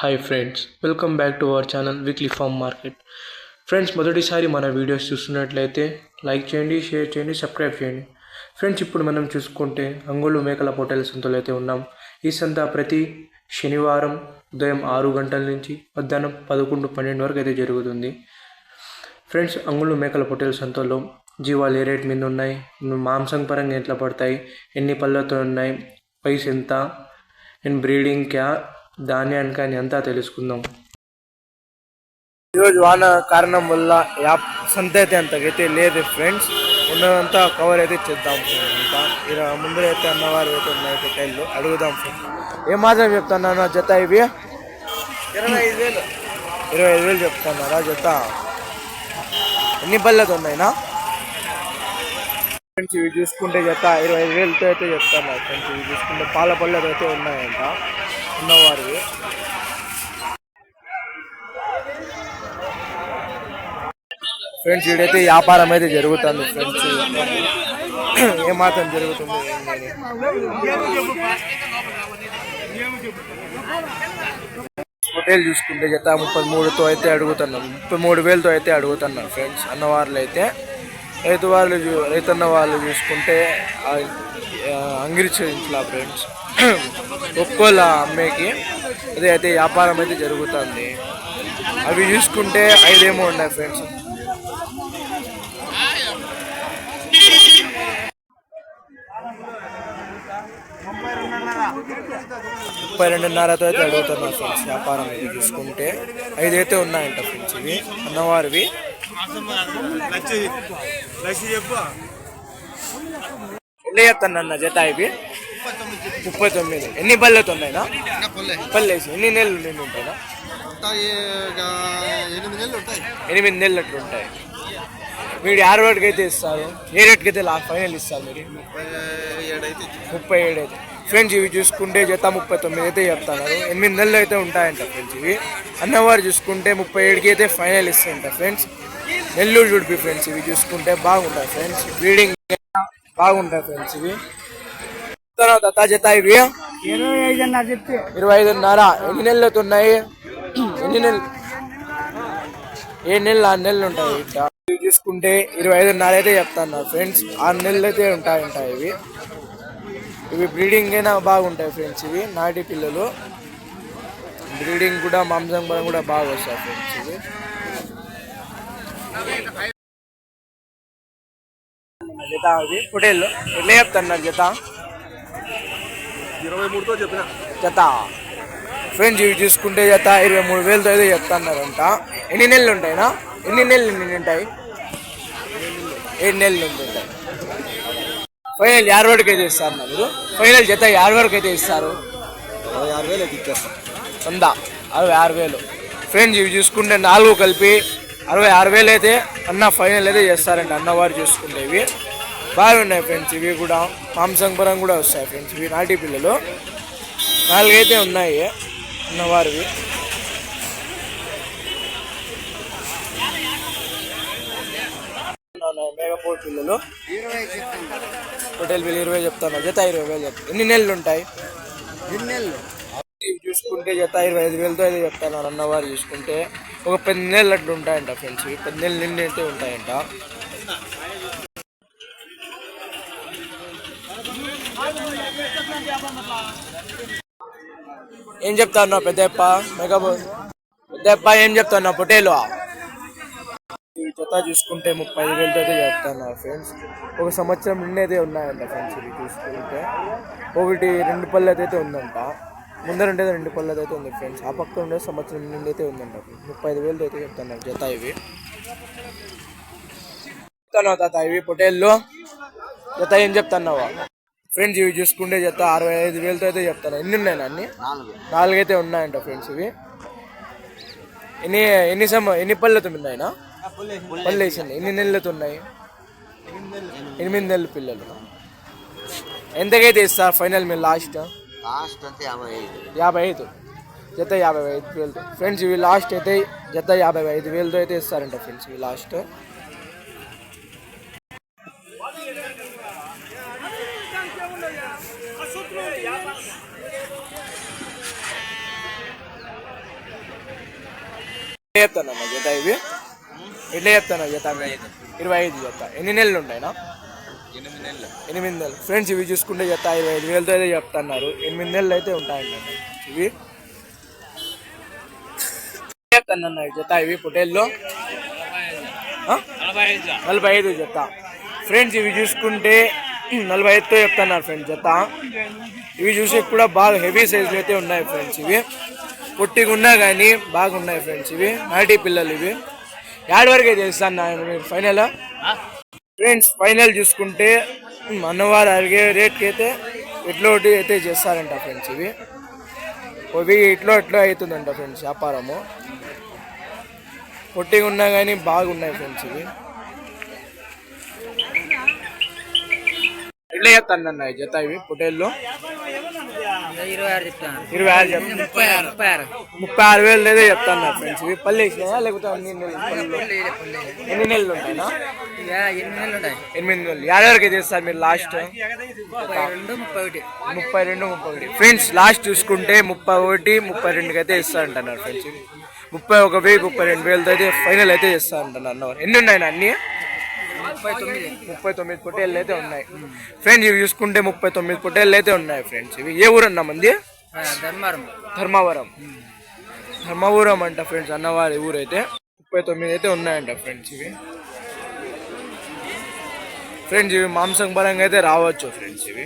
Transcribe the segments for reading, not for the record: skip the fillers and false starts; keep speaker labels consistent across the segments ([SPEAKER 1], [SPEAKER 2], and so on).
[SPEAKER 1] Hi friends, welcome back to our channel weekly farm market. Friends, మొదటిసారి మన videos చూస్తున్నట్లయితే like చేయండి, share చేయండి, సబ్స్క్రైబ్ చేయండి. ఫ్రెండ్స్, ఇప్పుడు మనం చూసుకుంటే అంగోలు మేకల పొట్టేల సంతలో అయితే ఉన్నాం. ఈ సంత ప్రతి శనివారం ఉదయం 6 గంటల నుంచి మధ్యాహ్నం 11-12 వరకు అయితే జరుగుతుంది. ఫ్రెండ్స్, అంగోలు మేకల పొట్టేల సంతలో జీవాలు ఏ రేట్ మీద ఉన్నాయి, మాంసం పరంగా ఎట్లా పడతాయి, ఎన్ని పళ్ళతో ఉన్నాయి, ప్రైస్ ఎంత, అండ్ బ్రీడింగ్ క్యా ధాన్యానికి అని అంతా తెలుసుకుందాం. ఈరోజు వాన కారణం వల్ల సంత అయితే అంతకైతే లేదు ఫ్రెండ్స్. ఉన్నదంతా కవర్ అయితే చేద్దాం. ఇంకా ఇలా ముందర అయితే అన్నవారు అయితే ఉన్నాయి పొట్టేళ్ళు, అడుగుదాం ఫ్రెండ్స్. ఏం మాత్రం చెప్తున్నాను జత ఇవి? 25,000. 25,000 చెప్తున్నారా జత? ఎన్ని పళ్ళతో ఉన్నాయినా ఫ్రెండ్స్? ఇవి చూసుకుంటే జత 25,000తో అయితే చెప్తున్నారు ఫ్రెండ్స్. ఇవి చూసుకుంటే పాల పళ్ళతో అయితే ఉన్నాయంట ఉన్నవారు. ఫ్రెండ్స్, వీడైతే వ్యాపారం అయితే జరుగుతుంది ఫ్రెండ్స్. ఏమాత్రం జరుగుతుంది హోటల్ చూసుకుంటే జత 33తో అయితే అడుగుతున్నాం, 33,000తో అయితే అడుగుతున్నాం ఫ్రెండ్స్ అన్నవాళ్ళు అయితే. రైతన్న వాళ్ళు చూసుకుంటే అంగిరిచేయించలా ఫ్రెండ్స్, ఒక్కోళ్ళ అమ్మేకి. అదే అయితే వ్యాపారం అయితే జరుగుతుంది. అవి చూసుకుంటే 5 ఏమో ఉన్నాయి ఫ్రెండ్స్. 32.5తో అయితే అడుగుతున్నారు ఫ్రెండ్స్. వ్యాపారం ఇది చూసుకుంటే 5 అయితే ఉన్నాయంట ఫ్రెండ్స్. ఇవి అన్నవారివి. ఎన్ని చెప్తానన్న జత ఇవి? 39. ఎన్ని పళ్ళతో ఉన్నాయినా? పళ్ళేసి ఎన్ని నెలలు నిండి ఉంటాయినా? 8 నెలలు అట్లు ఉంటాయి. మీరు 6 రేట్కి అయితే ఇస్తారు? ఏ రేట్కి అయితే ఫైనల్ ఇస్తారు మీరు? 37 అయితే ఫ్రెండ్స్. ఇవి చూసుకుంటే జత 39 అయితే చెప్తున్నారు. 8 నెలలు అయితే ఉంటాయంట ఫ్రెండ్స్. ఇవి అన్నవారు చూసుకుంటే 37కి అయితే ఫైనల్ ఇస్తాయంట ఫ్రెండ్స్. నెల్లూరు జుడిపి ఫ్రెండ్స్. ఇవి చూసుకుంటే బాగుంటాయి ఫ్రెండ్స్, బ్రీడింగ్ బాగుంటాయి ఫ్రెండ్స్. ఇవి జత ఇవి 25.5. ఎన్ని నెలలు అయితే ఉన్నాయి? ఎన్ని నెలలు? 7 నెలలు 6 నెలలు ఉంటాయి. ఇవి చూసుకుంటే 25.5 అయితే చెప్తాను ఫ్రెండ్స్. 6 నెలలు అయితే ఉంటాయి ఇవి. ఇవి బ్రీడింగ్ అయినా బాగుంటాయి ఫ్రెండ్స్. ఇవి నాటి పిల్లలు, బ్రీడింగ్ కూడా మాంసం పరం కూడా బాగా వస్తాయి ఫ్రెండ్స్. ఇవి జత అవి పొట్టేళ్ళు ఎట్లా చెప్తున్నారు జత?
[SPEAKER 2] 23తో చెప్పిన
[SPEAKER 1] జత ఫ్రెండ్స్. ఇవి చూసుకుంటే జత 23,000తో అయితే చెప్తున్నారంట. ఎన్ని నెలలు ఉంటాయినా? ఎన్ని నెలలు ఉంటాయి? 7 నెలలు ఉంటాయి. ఫైనల్ 50 వరకు అయితే ఇస్తారు మీరు? ఫైనల్ జత 50 వరకు అయితే ఇస్తారు?
[SPEAKER 2] 66,000 అయితే ఇచ్చేస్తాం.
[SPEAKER 1] 66,000 ఫ్రెండ్స్. ఇవి చూసుకుంటే 4 కలిపి 66,000 అయితే అన్న ఫైనల్ అయితే చేస్తారంట అన్నవారు చూసుకుంటే. ఇవి బాగున్నాయి ఫ్రెండ్స్. ఇవి కూడా మాంసం పరం కూడా వస్తాయి ఫ్రెండ్స్. ఇవి నాటి పిల్లలు 4 అయితే ఉన్నాయి అన్నవారివి. మేకపోటు పిల్లలు హోటల్ బిల్ 20 చెప్తాను. జత 20,000 చెప్తాను. ఎన్ని నెలలు ఉంటాయి?
[SPEAKER 2] 2 నెలలు.
[SPEAKER 1] ఇవి చూసుకుంటే జత 25,000తో అయితే చెప్తాను అన్నవారు చూసుకుంటే. ఒక 10 నెలలు అట్లా ఉంటాయంట ఫ్రెండ్స్. 10 నెలలు నిండి అయితే ఉంటాయంట. ఏం చెప్తాను పెద్దప్ప? పెద్దప్ప ఏం చెప్తాను పొట్టేలు? ఈ జత చూసుకుంటే 35,000తో అయితే చెప్తున్నారు ఫ్రెండ్స్. 1 సంవత్సరం నిండి అయితే ఉన్నాయంట ఫ్రెండ్స్. ఇవి చూసుకుంటే 2 పళ్ళతో అయితే ఉందంట. ముందర ఉండేది 2 పళ్ళతో అయితే ఉంది ఫ్రెండ్స్. ఆ పక్క ఉండే సంవత్సరం నిండి అయితే ఉందంట. 35,000తో అయితే చెప్తున్నారు జత ఇవి. చెప్తాను తాత ఇవి పొట్టేళ్ళు జత ఏం చెప్తున్నావా ఫ్రెండ్స్? ఇవి చూసుకుంటే జత 65,000తో అయితే చెప్తాను. ఎన్ని ఉన్నాయినా? అన్ని 4 అయితే ఉన్నాయంట ఫ్రెండ్స్. ఇవి ఎన్ని పళ్ళతో ఉన్నాయినా? పళ్ళు వేసండి. ఎన్ని నెలలతో ఉన్నాయి? 8 నెలల పిల్లలు. ఎంతకైతే ఇస్తారు ఫైనల్ మీరు? లాస్ట్ 55. జత 55,000 ఫ్రెండ్స్. ఇవి లాస్ట్ అయితే జత 55,000తో అయితే ఇస్తారంట ఫ్రెండ్స్. ఇవి లాస్ట్. చెప్తాను అన్న జత ఇవి ఎట్లా చెప్తాను జత 25 జత. ఎన్ని నెలలు ఉంటాయినా? 8 నెలలు. ఫ్రెండ్స్ ఇవి చూసుకుంటే జత 25,000తో అయితే చెప్తున్నారు. 8 నెలలు అయితే ఉంటాయండి ఇవి. చెప్తాను అన్న జత ఇవి పొటేల్లో 45 జత. ఫ్రెండ్స్ ఇవి చూసుకుంటే 45తో చెప్తున్నారు ఫ్రెండ్స్ జత. ఇవి చూసి కూడా బాగా హెవీ సైజులు అయితే ఉన్నాయి ఫ్రెండ్స్. ఇవి పొట్టిగా ఉన్నా కానీ బాగున్నాయి ఫ్రెండ్స్. ఇవి నాటి పిల్లలు. ఇవి యాడ్ వరకే చేస్తాను మీరు ఫైనల్. ఫ్రెండ్స్ ఫైనల్ చూసుకుంటే అన్నవారు అడిగే రేట్కి అయితే ఎట్లో ఒకటి అయితే చేస్తారంట ఫ్రెండ్స్. ఇవి ఇట్లో అవుతుందంట ఫ్రెండ్స్ వ్యాపారము. పొట్టిగా ఉన్నా కానీ బాగున్నాయి ఫ్రెండ్స్. ఇవి ఎట్లా చెప్తాను అన్న జత ఇవి పొటేల్లో
[SPEAKER 3] 26 చెప్తాను.
[SPEAKER 1] 26 చెప్తాను. 36,000 అయితే చెప్తాను ఫ్రెండ్స్. ఇవి పళ్ళు వేసినాయా లేకపోతే ఎన్ని నెలలు ఉంటాయినా?
[SPEAKER 3] 8 నెలలు ఉంటాయి.
[SPEAKER 1] 8 నెలలు. యాడవరకు చేస్తారు మీరు లాస్ట్?
[SPEAKER 3] 32,
[SPEAKER 1] 31. ఫ్రెండ్స్ లాస్ట్ చూసుకుంటే 31, 32కి అయితే ఇస్తారంటున్నారు ఫ్రెండ్స్. 31,000, 32,000తో అయితే ఫైనల్ అయితే చేస్తారంటున్నారు అన్నవారు. ఎన్ని ఉన్నాయి అన్నీ? 39 పొట్టేళ్ళు అయితే ఉన్నాయి ఫ్రెండ్స్. ఇవి చూసుకుంటే 39 పొట్టేళ్ళు అయితే ఉన్నాయి ఫ్రెండ్స్. ఇవి ఏ ఊరు అన్నా మంది? ధర్మవరం అంట ఫ్రెండ్స్ అన్నవారి ఊరైతే. 39 అయితే ఉన్నాయంట ఫ్రెండ్స్. ఇవి మాంసం పరంగా అయితే రావచ్చు ఫ్రెండ్స్. ఇవి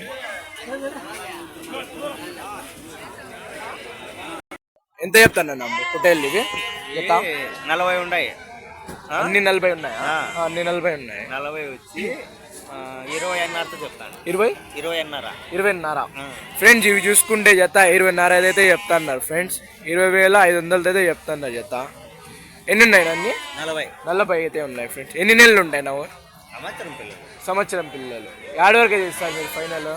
[SPEAKER 1] ఎంత చెప్తానన్నా పొట్టేళ్ళు? ఇవి
[SPEAKER 2] 40 ఉన్నాయి.
[SPEAKER 1] అన్ని 40 ఉన్నాయా? అన్ని 40 ఉన్నాయి.
[SPEAKER 2] 40 వచ్చి 20,500తో చెప్తాను.
[SPEAKER 1] 20,500. ఫ్రెండ్స్ ఇవి చూసుకుంటే జత 20,500 అయితే చెప్తున్నారు ఫ్రెండ్స్. 20,500 అయితే చెప్తున్నారు జత. ఎన్ని ఉన్నాయి అన్ని? 40 అయితే ఉన్నాయి ఫ్రెండ్స్. ఎన్ని నెలలు ఉంటాయి నువ్వు? సంవత్సరం పిల్లలు. యాడ్ వరకే చేస్తారు మీరు ఫైనల్?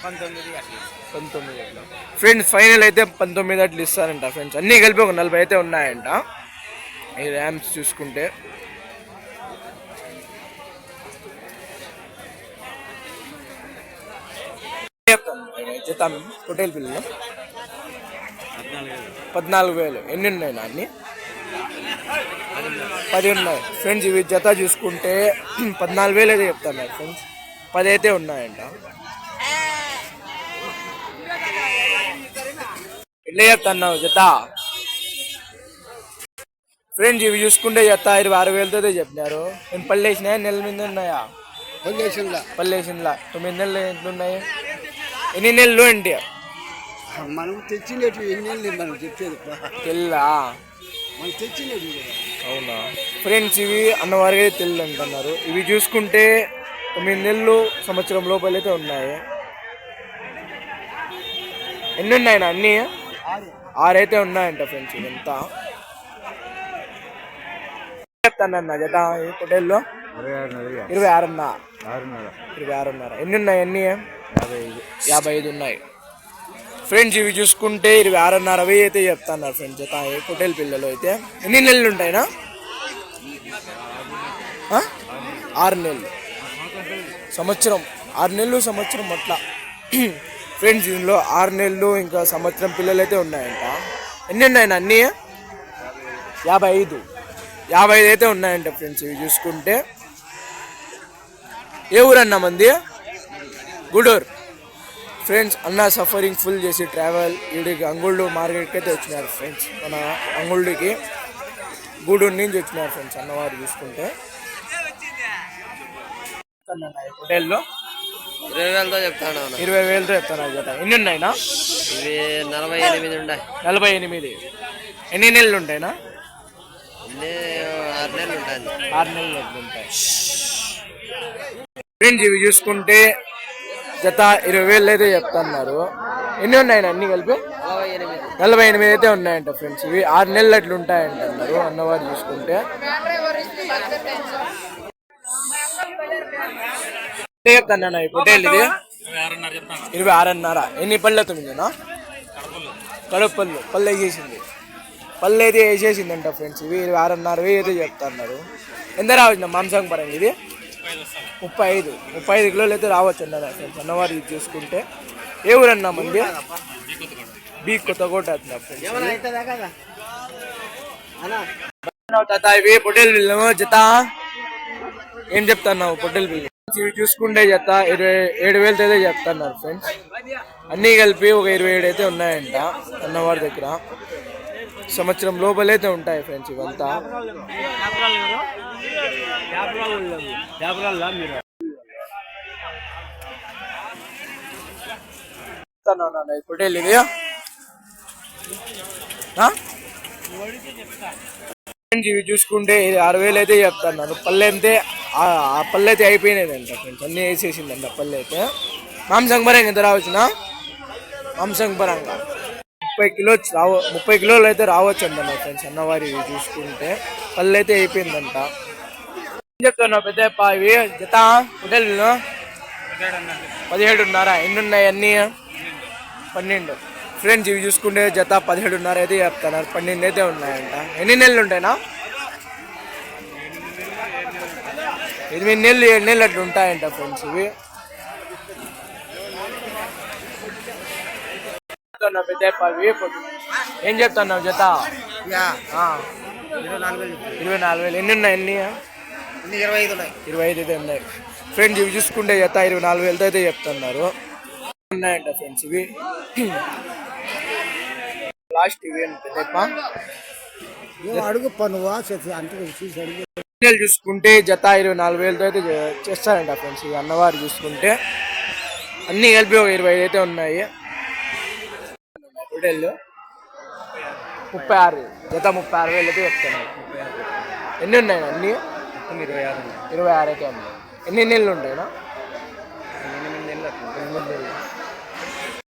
[SPEAKER 1] 19 అట్లా. ఫ్రెండ్స్ ఫైనల్ అయితే 19 అట్లా ఇస్తారంట ఫ్రెండ్స్. అన్నీ కలిపి ఒక 40 అయితే ఉన్నాయంట. ఈ ర్యామ్స్ చూసుకుంటే చెప్తాం. హోటల్ పిల్లలు 14,000. ఎన్ని ఉన్నాయి అన్ని? 10 ఉన్నాయి ఫ్రెండ్స్. ఇవి జత చూసుకుంటే 14,000 అయితే చెప్తాను ఫ్రెండ్స్. 10 అయితే ఉన్నాయంట. ఎట్లా చెప్తున్నావు జత? ఫ్రెండ్స్ ఇవి చూసుకుంటే జత 26,000తో చెప్పినారు. నేను పళ్ళు వేసినాయా? నెల మీద ఉన్నాయా? పల్లెసిందా 9 నెలలు ఎట్లున్నాయి? ఎన్ని నెలలు ఏంటి?
[SPEAKER 2] మనం తెచ్చినట్టు ఎన్ని నెలలు మనం చెప్పేది
[SPEAKER 1] తెల్లా?
[SPEAKER 2] మనం తెచ్చినట్టు.
[SPEAKER 1] అవునా ఫ్రెండ్స్ ఇవి అన్నవారికి తెల్లు అంటున్నారు. ఇవి చూసుకుంటే 9 నెలలు సంవత్సరం లోపలైతే ఉన్నాయి. ఎన్ని ఉన్నాయి అన్నీ? 6 అయితే ఉన్నాయంట ఫ్రెండ్స్. ఇదంతా చెప్తానన్నా జత ఈ పొటేల్లో 26,500. ఎన్ని ఉన్నాయి అన్నీ? 55 ఉన్నాయి ఫ్రెండ్స్. ఇవి చూసుకుంటే 26,500 అయితే చెప్తున్నారు ఫ్రెండ్స్ జత ఈ పొటేల్ పిల్లలు అయితే. ఎన్ని నెలలు ఉంటాయినా? 6 నెలలు. సంవత్సరం 6 నెలలు సంవత్సరం అట్లా ఫ్రెండ్స్. దీనిలో 6 నెలలు ఇంకా సంవత్సరం పిల్లలు అయితే ఉన్నాయంట. ఎన్ని ఉన్నాయన్న అన్నీ? 55 అయితే ఉన్నాయంట ఫ్రెండ్స్. ఇవి చూసుకుంటే ఏ ఊరన్నా మంది? గూడూరు ఫ్రెండ్స్. అన్న సఫరింగ్ ఫుల్ చేసి ట్రావెల్ వీడికి అంగుళ్ళు మార్కెట్కి అయితే వచ్చినారు ఫ్రెండ్స్. మన అంగుళ్ళకి గూడూరు నుంచి వచ్చినారు ఫ్రెండ్స్ అన్నవారు చూసుకుంటే. హోటల్లో
[SPEAKER 3] 20,000తో చెప్తాను.
[SPEAKER 1] 20,000తో చెప్తాను జత. ఎన్ని ఉన్నాయినా?
[SPEAKER 3] ఇవి 48 ఉన్నాయి.
[SPEAKER 1] 48. ఎన్ని నెలలు ఉంటాయినా?
[SPEAKER 3] 6 నెలలు ఉంటాయి.
[SPEAKER 1] 6 నెలలు ఉంటాయి ఫ్రెండ్స్. ఇవి చూసుకుంటే జత 20,000 అయితే చెప్తున్నారు. ఎన్ని ఉన్నాయన్న అన్ని కలిపి? 48 అయితే ఉన్నాయంట ఫ్రెండ్స్. ఇవి 6 నెలలు అట్లా ఉంటాయంట అన్నారు అన్నవారు చూసుకుంటే. చెప్తాను ఈ పొటేల్ ఇది 26,500. ఎన్ని పళ్ళు అవుతుందినా? కడుపు పళ్ళు వేసేసింది. పళ్ళు అయితే వేసేసిందంట ఫ్రెండ్స్. ఇవి 26,500 అయితే చెప్తున్నారు. ఎంత రావచ్చు మాంసం పరంగా? ఇది 35 కిలోలు అయితే రావచ్చు అన్నారు ఫ్రెండ్స్ అన్నవారు ఇది చూసుకుంటే. ఏ ఊరన్నా మంది? బీ కొత్తకోట ఫ్రెండ్స్. తాత ఇవి పొట్టేలు బిల్లు జత ఏం చెప్తున్నావు పొట్టేలు బిల్లు ఇవి చూసుకుంటే జత 27,000 అయితే చెప్తున్నారు ఫ్రెండ్స్. అన్నీ కలిపి ఒక 27 అయితే ఉన్నాయంట అన్నవారి దగ్గర. సంవత్సరం లోపలైతే ఉంటాయి ఫ్రెండ్స్ ఇవంతా. పొట్టేలు ఇది ఇవి చూసుకుంటే 6,000 అయితే చెప్తున్నారు. పల్లె అయితే ఆ పల్లె అయితే అయిపోయినాయంట ఫ్రెండ్స్, అన్నీ వేసేసిందంట పల్లె అయితే. మాంసం పరంగా ఎంత రావచ్చునా? మాంసం పరంగా 30 కిలోలు అయితే రావచ్చు అంట ఫ్రెండ్స్ అన్నవారి చూసుకుంటే. పల్లె అయితే అయిపోయిందంట. ఏం చెప్తున్నావు పెద్ద ఇవి జత హోటల్లో 17.5 ఎన్ని ఉన్నాయి అన్నీ? 12 ఫ్రెండ్స్. ఇవి చూసుకుంటే జత 17.5 అయితే చెప్తున్నారు. 12 అయితే ఉన్నాయంట. ఎన్ని నెలలు ఉంటాయినా? 8 నెలలు 7 నెలలు అట్లా ఉంటాయంట ఫ్రెండ్స్ ఇవి. ఏం చెప్తున్నావు జత? 24,000 ఎన్ని ఉన్నాయి? ఎన్ని? 25 అయితే ఉన్నాయి ఫ్రెండ్స్. ఇవి చూసుకుంటే జత 24,000 అయితే చెప్తున్నారు. ఉన్నాయంట ఫ్రెండ్స్ ఇవి. లాస్ట్ ఇవి
[SPEAKER 2] అడుగు పనువా అంటే
[SPEAKER 1] చూసుకుంటే జత 24,000 అయితే చేస్తారంట ఫ్రెండ్స్ ఇవి అన్నవారు చూసుకుంటే. అన్నీ కలిపి ఒక 25 అయితే ఉన్నాయి. హోటల్లో 36 జత 36,000 అయితే చెప్తున్నారు. ఎన్ని ఉన్నాయి అన్నీ? 26 అయితే ఉన్నాయి. ఎన్ని నెలలు ఉంటాయినా? 8 నెలలు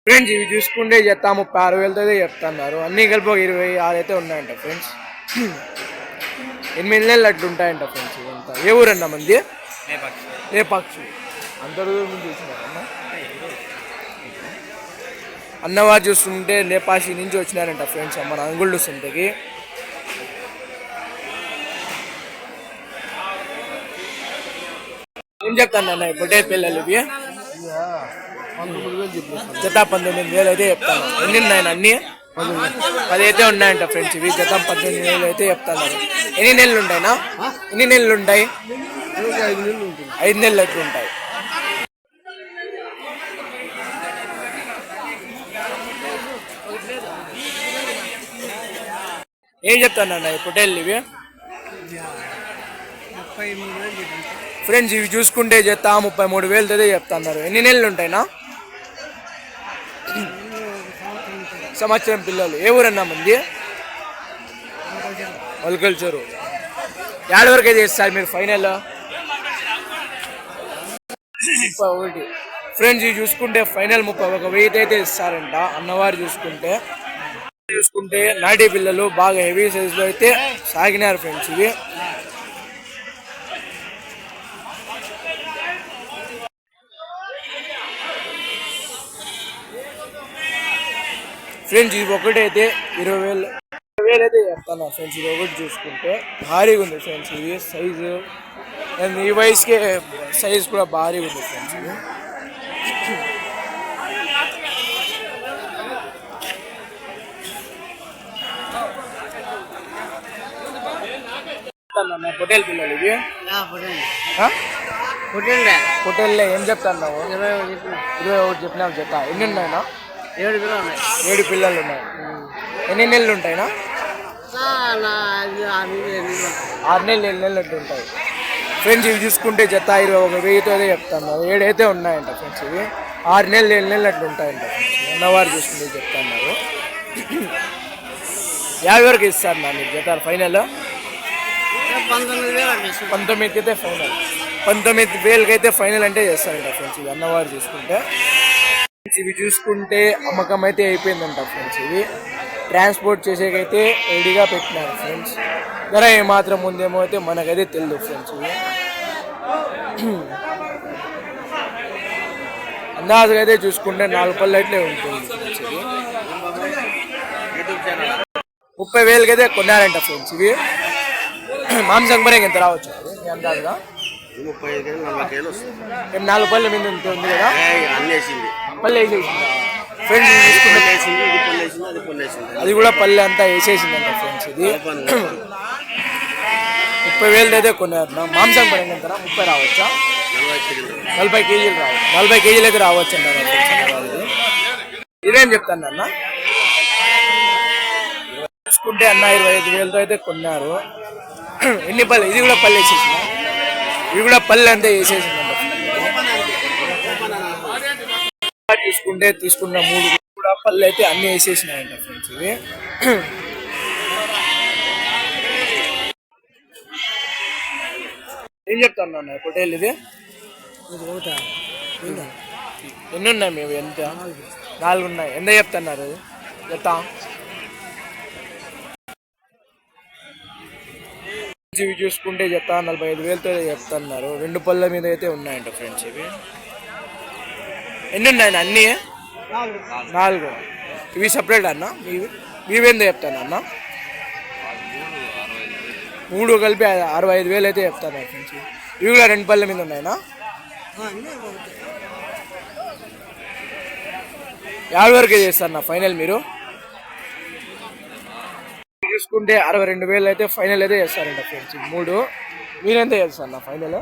[SPEAKER 1] ఫ్రెండ్స్. ఇవి చూసుకుంటే జత 36,000 అయితే చెప్తున్నారు. అన్నీ కలిపి ఒక 26 అయితే ఉన్నాయంట ఫ్రెండ్స్. 8 నెలలు అట్లా ఉంటాయంట ఫ్రెండ్స్ ఇదంతా. ఏ ఊరన్నా మంది? లేపాక్షి. అంత దూరం నుంచి వచ్చినారన్న అన్నవారు చూస్తుంటే లేపాక్షి నుంచి వచ్చినారంట ఫ్రెండ్స్ మన అంగుళ్ళు సంతకి. ఏం చెప్తాను అన్న పొట్టే పిల్లలు ఇవి జత 19,000 అయితే చెప్తాను. ఎన్ని ఉన్నాయన్న అన్నీ? 10 అయితే ఉన్నాయంట ఫ్రెండ్స్ ఇవి. జత 18,000 అయితే చెప్తున్నారు. ఎన్ని నెలలు ఉంటాయినా? ఎన్ని నెలలు ఉంటాయి? 5 నెలలు అయితే ఉంటాయి. ఏం చెప్తాను అన్న పొట్టేళ్ళు ఇవి? ఫ్రెండ్స్. ఇవి చూసుకుంటే జత 33,000 అయితే చెప్తున్నారు. ఎన్ని నెలలు ఉంటాయినా? సంవత్సరం పిల్లలు. ఏ ఊరన్నా మంది? వల్కల్చరు. ఏడు వరకు అయితే ఇస్తారు మీరు ఫైనల్? 31 ఫ్రెండ్స్. ఇవి చూసుకుంటే ఫైనల్ 31,000 అయితే ఇస్తారంట అన్నవారు చూసుకుంటే. నాటి పిల్లలు బాగా హెవీ సైజులో అయితే సాగినారు ఫ్రెండ్స్ ఇవి. ఫ్రెండ్స్ ఇవి ఒకటైతే 20,000 అయితే చెప్తాను ఫ్రెండ్స్. ఇది ఒకటి చూసుకుంటే భారీగా ఉంది ఫ్రెండ్స్ ఇది సైజు. అండ్ ఈ వయసుకే సైజు కూడా భారీగా ఉంది ఫ్రెండ్స్ ఇది. పొట్టేల్ పిల్లలు ఇవి. పొట్టేళ్ళే ఏం చెప్తాను? 21 చెప్పినావు జత. ఎన్ని ఉన్నాయినా? 7 పిల్లలు ఉన్నాయి. ఎన్ని నెలలు ఉంటాయినా? 6 నెలలు 7 నెలలు అట్టు ఉంటాయి ఫ్రెండ్స్. ఇవి చూసుకుంటే జత 21,000 అయితే చెప్తాను. 7 అయితే ఉన్నాయంట ఫ్రెండ్స్ ఇవి. 6 నెలలు 7 నెలలు అట్లా ఉంటాయంట అన్నవారు చూసుకుంటే చెప్తున్నారు. 50 వరకు ఇస్తారు నా మీకు జత ఫైనల్? 19,000 అయితే ఫైనల్. 19,000 అయితే ఫైనల్ అంటే చేస్తారంట ఫ్రెండ్స్ ఇవి అన్నవారు చూసుకుంటే. ఇవి చూసుకుంటే అమ్మకం అయితే అయిపోయిందంట ఫ్రెండ్స్. ఇవి ట్రాన్స్పోర్ట్ చేసేకైతే రెడీగా పెట్టినారు ఫ్రెండ్స్. ధర ఏమాత్రం ఉందేమో అయితే మనకైతే తెలియదు ఫ్రెండ్స్. ఇవి అందాజుగా అయితే చూసుకుంటే 4 పళ్ళు అయితే ఉంటుంది ఫ్రెండ్స్. ఇవి 30,000 అయితే కొన్నారంట ఫ్రెండ్స్. ఇవి మాంసం పరంగా ఎంత రావచ్చు అందాజుగా?
[SPEAKER 2] 35,000 40,000 వస్తుంది.
[SPEAKER 1] 4 పళ్ళు మీద ఉంది కదా? పళ్ళు వేసేసిందా? ఫ్రెండ్స్ ఇది తీసుకుంటే
[SPEAKER 2] పొల్లేసింది, ఇది పొల్లేసింది, అది పొల్లేసింది.
[SPEAKER 1] అది కూడా పల్లె అంతా వేసేసిందంట ఫ్రెండ్స్. ఇది 30,000 అయితే కొన్నారన్న. మాంసం పడింది ఎంత 30 రావచ్చా? 40 కేజీలు రావచ్చు. 40 కేజీలు అయితే రావచ్చు అంటారు. ఇదేం చెప్తాను అన్న చూసుకుంటే అన్న 25,000తో అయితే కొన్నారు. ఎన్ని పల్లె? ఇది కూడా పల్లె వేసేసింది. ఇది కూడా పల్లె అంతా వేసేసిందంట. చూసుకుంటే తీసుకున్న 3 కూడా పళ్ళు అయితే అన్ని వేసేసినాయంట ఫ్రెండ్స్. ఇవి ఏం చెప్తాను అన్న పొటేల్ ఇది? ఎన్ని ఉన్నాయి మేము? ఎంత? 4 ఉన్నాయి. ఎంత చెప్తున్నారు? ఎంత? ఇవి చూసుకుంటే జత 45,000తో చెప్తున్నారు. 2 పళ్ళ మీద అయితే ఉన్నాయంట ఫ్రెండ్స్. ఇవి ఎన్ని ఉన్నాయండి? అన్నీ 4. ఇవి సపరేట్ అన్న. మీవేందో చెప్తాను అన్న. 3 కలిపి 65,000 అయితే చెప్తాను ఫ్రెండ్స్. ఇవి కూడా 2 పళ్ళ మీద ఉన్నాయినా? 50 వరకే చేస్తారన్న ఫైనల్ మీరు? చూసుకుంటే 62,000 అయితే ఫైనల్ అయితే చేస్తారంట ఫ్రెండ్స్. 3 మీరెంత చేస్తారన్న ఫైనల్?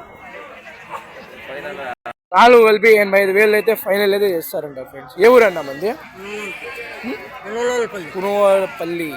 [SPEAKER 1] 4 కలిపి 85,000 అయితే ఫైనల్ అయితే చేస్తారంట ఫ్రెండ్స్. ఏ ఊరు అన్న మంది? కునువాడపల్లి.